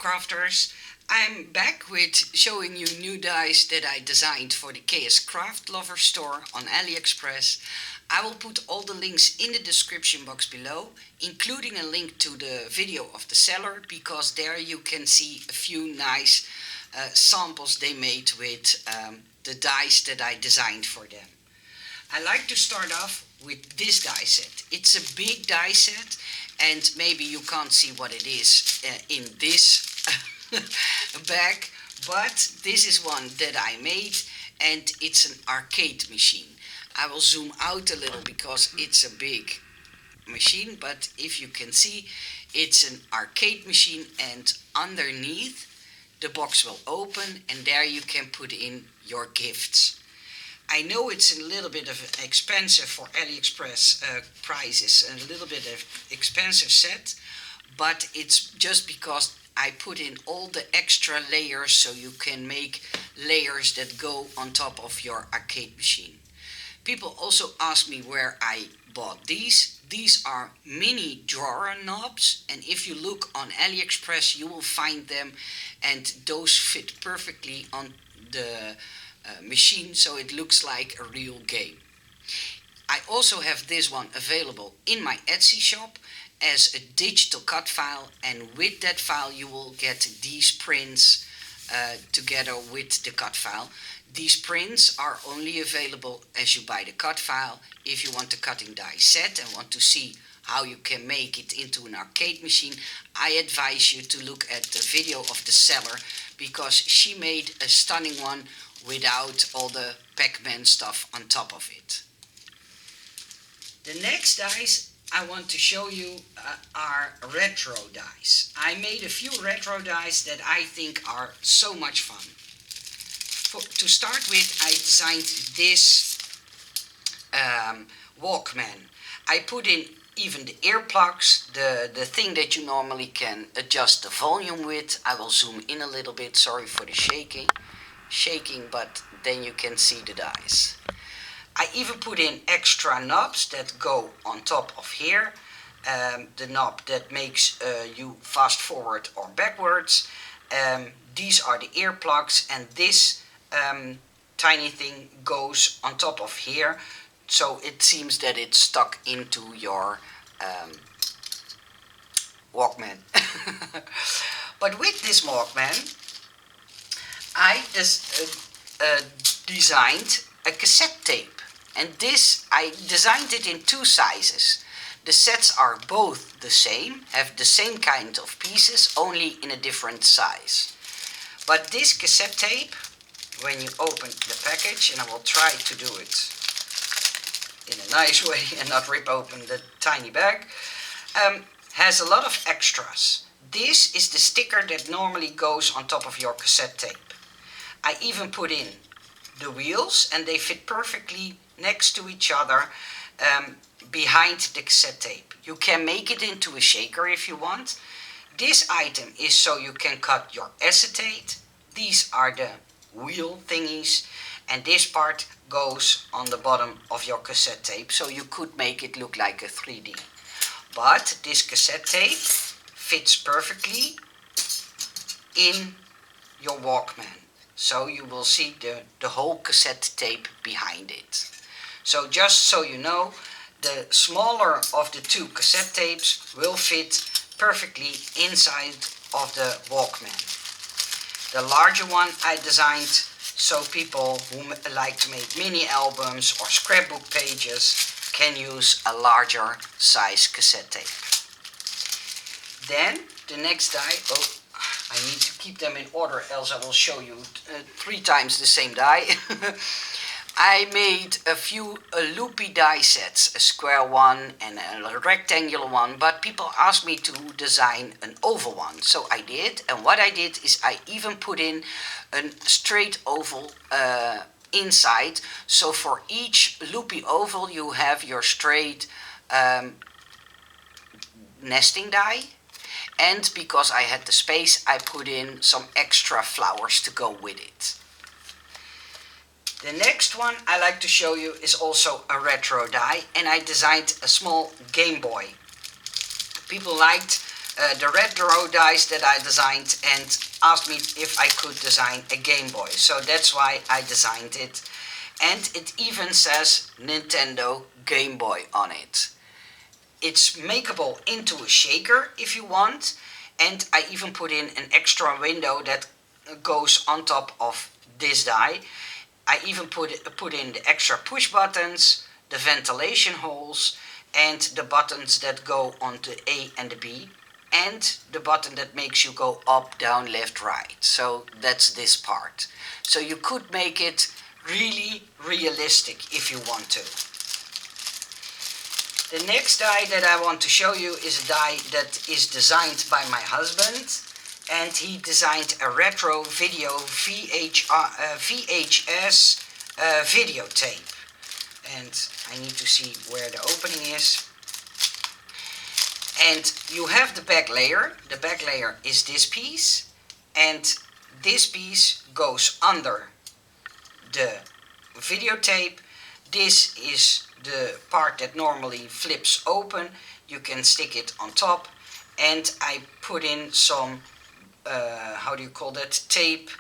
Kscrafters. I'm back with showing you new dies that I designed for the Kscraft Lover store on AliExpress. I will put all the links in the description box below, including a link to the video of the seller, because there you can see a few nice samples they made with the dies that I designed for them. I like to start off with this die set. It's a big die set, and maybe you can't see what it is in this bag, but this is one that I made, and it's an arcade machine. I will zoom out a little because it's a big machine, but if you can see, it's an arcade machine, and underneath the box will open, and there you can put in your gifts. I know it's a little bit of expensive for AliExpress prices, a little bit of expensive set, but it's just because I put in all the extra layers so you can make layers that go on top of your arcade machine. People also ask me where I bought these. These are mini drawer knobs, and if you look on AliExpress you will find them, and those fit perfectly on the machine, so it looks like a real game. I also have this one available in my Etsy shop as a digital cut file, and with that file you will get these prints together with the cut file. These prints are only available as you buy the cut file. If you want the cutting die set and want to see how you can make it into an arcade machine, I advise you to look at the video of the seller, because she made a stunning one without all the Pac-Man stuff on top of it. The next dies I want to show you are retro dies. I made a few retro dies that I think are so much fun. To start with, I designed this Walkman. I put in even the earplugs, the thing that you normally can adjust the volume with. I will zoom in a little bit, sorry for the shaking, but then you can see the dies. I even put in extra knobs that go on top of here. The knob that makes you fast forward or backwards. These are the earplugs, and this tiny thing goes on top of here, so it seems that it's stuck into your Walkman. But with this Walkman I designed a cassette tape, and this I designed it in two sizes. The sets are both the same, have the same kind of pieces, only in a different size. But this cassette tape, when you open the package, and I will try to do it in a nice way and not rip open the tiny bag, has a lot of extras. This is the sticker that normally goes on top of your cassette tape. I even put in the wheels, and they fit perfectly next to each other behind the cassette tape. You can make it into a shaker if you want. This item is so you can cut your acetate. These are the wheel thingies, and this part goes on the bottom of your cassette tape, so you could make it look like a 3D. But this cassette tape fits perfectly in your Walkman, so you will see the whole cassette tape behind it. So just so you know, the smaller of the two cassette tapes will fit perfectly inside of the Walkman. The larger one I designed so people who like to make mini albums or scrapbook pages can use a larger size cassette tape. Then the next die, I need to keep them in order, else I will show you 3 times the same die. I made a few loopy die sets, a square one and a rectangular one, but people asked me to design an oval one, so I did. And what I did is I even put in a straight oval inside, so for each loopy oval you have your straight nesting die. And because I had the space, I put in some extra flowers to go with it. The next one I like to show you is also a retro die, and I designed a small Game Boy. People liked the retro dice that I designed and asked me if I could design a Game Boy. So that's why I designed it. And it even says Nintendo Game Boy on it. It's makeable into a shaker if you want, and I even put in an extra window that goes on top of this die. I even put in the extra push buttons, the ventilation holes, and the buttons that go on the A and the B, and the button that makes you go up, down, left, right. So that's this part. So you could make it really realistic if you want to. The next die that I want to show you is a die that is designed by my husband, and he designed a retro video VHS video tape. And I need to see where the opening is. And you have the back layer. The back layer is this piece, and this piece goes under the videotape. This is the part that normally flips open. You can stick it on top, and I put in some how do you call that, tape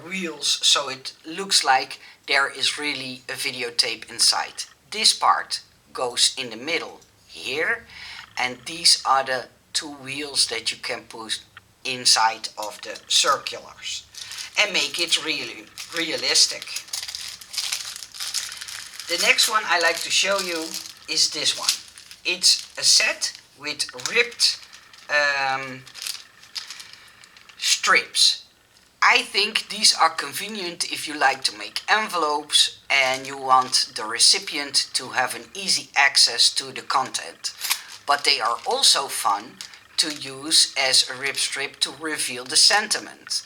reels, so it looks like there is really a videotape inside. This part goes in the middle here, and these are the two wheels that you can put inside of the circulars and make it really realistic. The next one I like to show you is this one. It's a set with ripped strips. I think these are convenient if you like to make envelopes and you want the recipient to have an easy access to the content. But they are also fun to use as a rip strip to reveal the sentiment.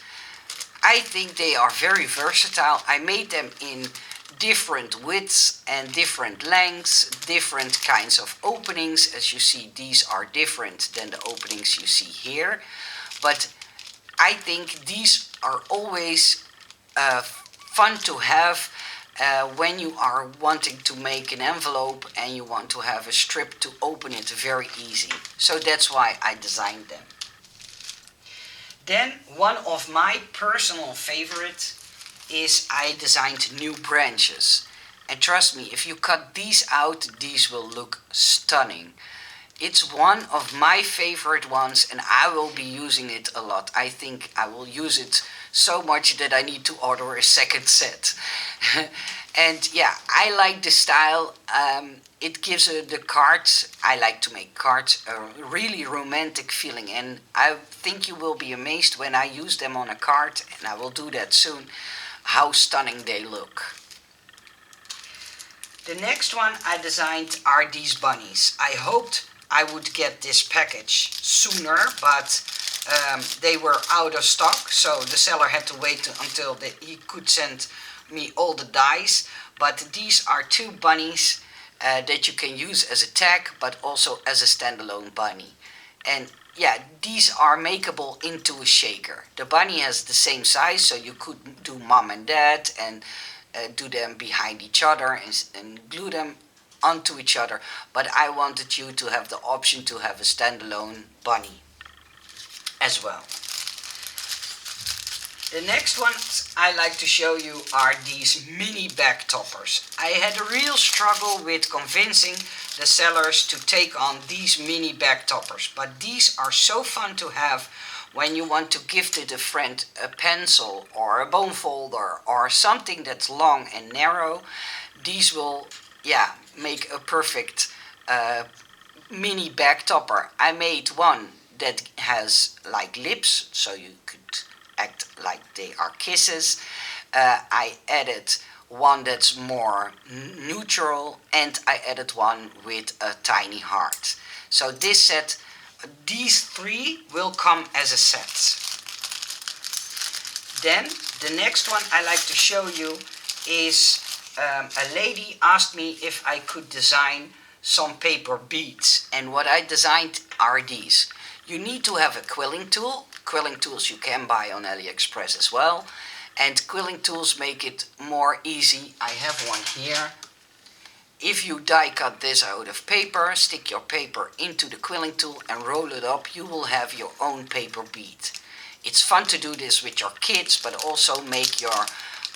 I think they are very versatile. I made them in different widths and different lengths, different kinds of openings. As you see, these are different than the openings you see here. But I think these are always fun to have when you are wanting to make an envelope and you want to have a strip to open it very easy. So that's why I designed them. Then one of my personal favorites is I designed new branches. And trust me, if you cut these out, these will look stunning. It's one of my favorite ones and I will be using it a lot. I think I will use it so much that I need to order a second set. And yeah, I like the style. It gives the cards, I like to make cards, a really romantic feeling. And I think you will be amazed when I use them on a card, and I will do that soon, how stunning they look. The next one I designed are these bunnies. I hoped I would get this package sooner, but they were out of stock, so the seller had to wait until he could send me all the dies. But these are two bunnies that you can use as a tag, but also as a standalone bunny. And yeah, these are makeable into a shaker. The bunny has the same size, so you could do mom and dad and do them behind each other and glue them onto each other. But I wanted you to have the option to have a standalone bunny as well. The next ones I like to show you are these mini bag toppers. I had a real struggle with convincing the sellers to take on these mini bag toppers, but these are so fun to have when you want to gift a friend a pencil or a bone folder or something that's long and narrow. These will, yeah, make a perfect mini bag topper. I made one that has like lips, so you could act like they are kisses. I added one that's more neutral, and I added one with a tiny heart. So this set, these three will come as a set. Then the next one I like to show you is a lady asked me if I could design some paper beads, and what I designed are these. You need to have a quilling tool. Quilling tools you can buy on AliExpress as well, and quilling tools make it more easy. I have one here. If you die cut this out of paper, stick your paper into the quilling tool and roll it up, you will have your own paper bead. It's fun to do this with your kids, but also make your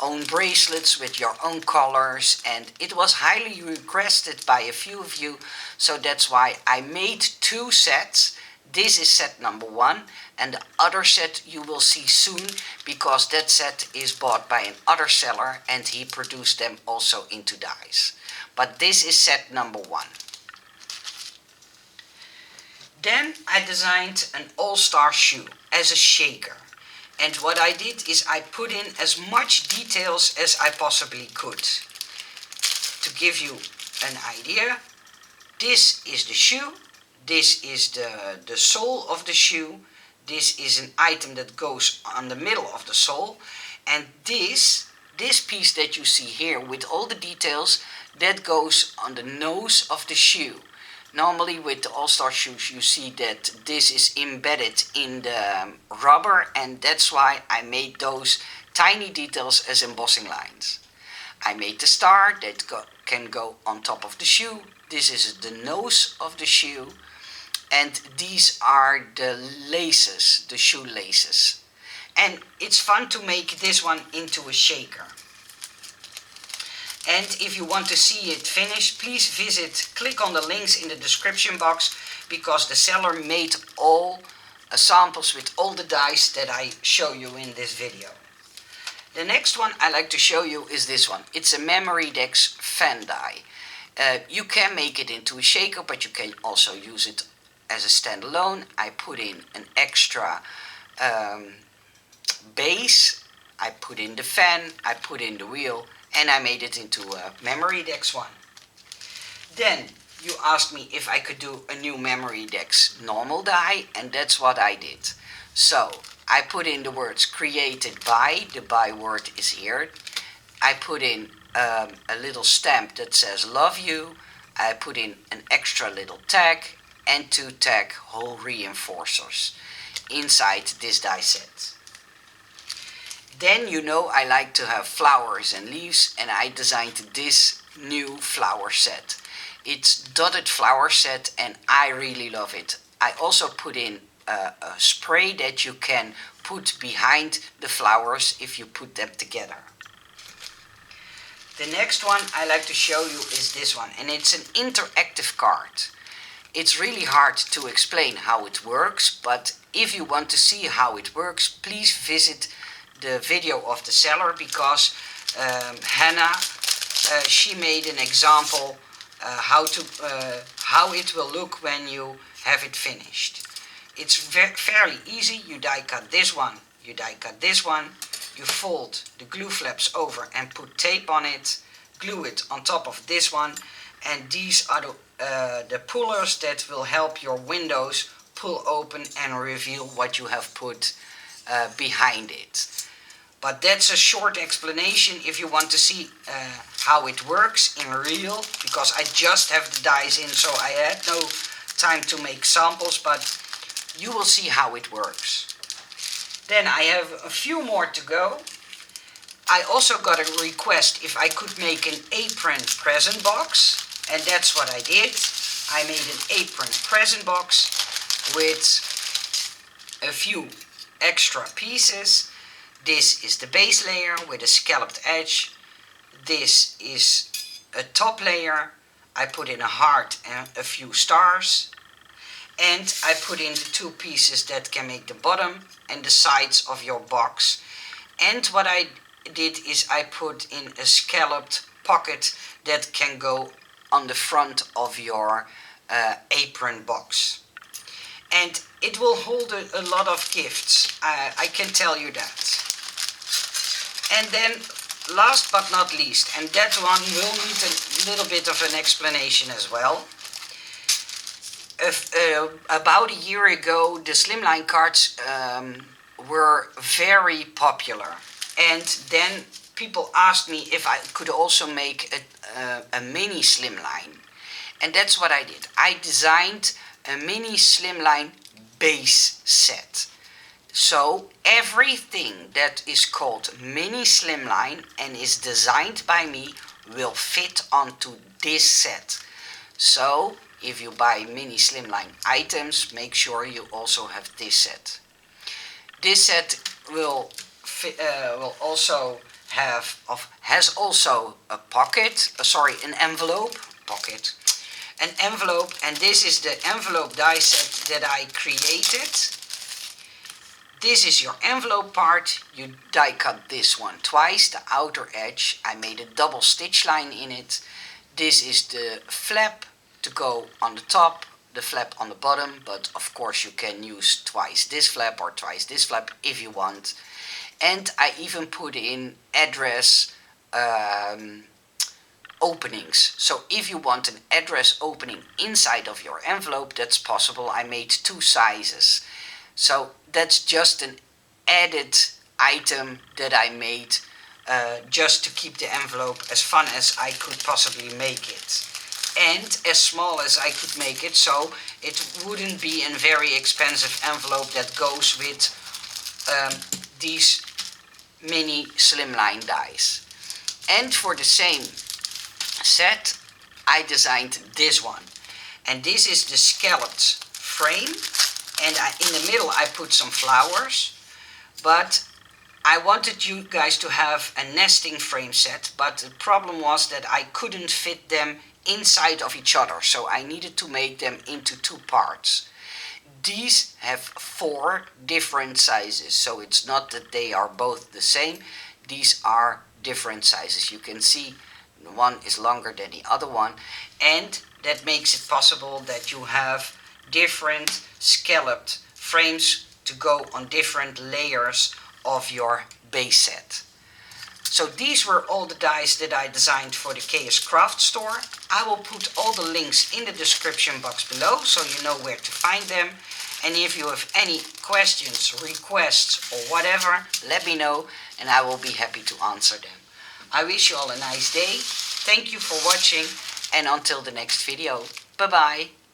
own bracelets with your own colors, and it was highly requested by a few of you, so that's why I made 2 sets. This is set number 1, and the other set you will see soon, because that set is bought by another seller and he produced them also into dies. But this is set number 1. Then I designed an all-star shoe as a shaker. And what I did is I put in as much details as I possibly could. To give you an idea, this is the shoe, this is the sole of the shoe, this is an item that goes on the middle of the sole, and this piece that you see here with all the details, that goes on the nose of the shoe. Normally with the all-star shoes you see that this is embedded in the rubber, and that's why I made those tiny details as embossing lines. I made the star that can go on top of the shoe. This is the nose of the shoe, and these are the laces, the shoe laces. And it's fun to make this one into a shaker. And if you want to see it finished, please click on the links in the description box, because the seller made all samples with all the dies that I show you in this video. The next one I like to show you is this one. It's a Memory Dex fan die. You can make it into a shaker, but you can also use it as a standalone. I put in an extra base, I put in the fan, I put in the wheel, and I made it into a Memory Dex one. Then you asked me if I could do a new Memory Dex normal die, and that's what I did. So I put in the words created by, the by word is here. I put in a little stamp that says love you. I put in an extra little tag and 2 tag hole reinforcers inside this die set. Then you know I like to have flowers and leaves, and I designed this new flower set. It's dotted flower set and I really love it. I also put in a spray that you can put behind the flowers if you put them together. The next one I like to show you is this one, and it's an interactive card. It's really hard to explain how it works, but if you want to see how it works, please visit the video of the seller, because Hannah, she made an example how it will look when you have it finished. It's fairly easy. You die cut this one, you die cut this one, you fold the glue flaps over and put tape on it, glue it on top of this one, and these are the pullers that will help your windows pull open and reveal what you have put behind it. But that's a short explanation if you want to see how it works in real, because I just have the dies in, so I had no time to make samples, but you will see how it works. Then I have a few more to go. I also got a request if I could make an apron present box, and that's what I did. I made an apron present box with a few extra pieces. This is the base layer with a scalloped edge. This is a top layer. I put in a heart and a few stars. And I put in the 2 pieces that can make the bottom and the sides of your box. And what I did is I put in a scalloped pocket that can go on the front of your apron box. And it will hold a lot of gifts, I can tell you that. And then last but not least, and that one will need a little bit of an explanation as well. About a year ago, the Slimline cards were very popular, and then people asked me if I could also make a mini Slimline, and that's what I did. I designed a mini Slimline base set. So everything that is called mini Slimline and is designed by me will fit onto this set. So if you buy mini Slimline items, make sure you also have this set. This set will also has also a pocket, an envelope, and this is the envelope die set that I created. This is your envelope part. You die cut this one twice, the outer edge. I made a double stitch line in it. This is the flap to go on the top, the flap on the bottom, but of course you can use twice this flap or twice this flap if you want. And I even put in address openings. So if you want an address opening inside of your envelope, that's possible. I made 2 sizes. So that's just an added item that I made just to keep the envelope as fun as I could possibly make it. And as small as I could make it, so it wouldn't be a very expensive envelope that goes with these mini Slimline dies. And for the same set, I designed this one. And this is the scalloped frame. And in the middle I put some flowers. But I wanted you guys to have a nesting frame set. But the problem was that I couldn't fit them inside of each other. So I needed to make them into 2 parts. These have 4 different sizes, so it's not that they are both the same. These are different sizes. You can see one is longer than the other one, and that makes it possible that you have different scalloped frames to go on different layers of your base set. So these were all the dies that I designed for the Kscraft store. I will put all the links in the description box below so you know where to find them. And if you have any questions, requests or whatever, let me know and I will be happy to answer them. I wish you all a nice day. Thank you for watching and until the next video. Bye bye.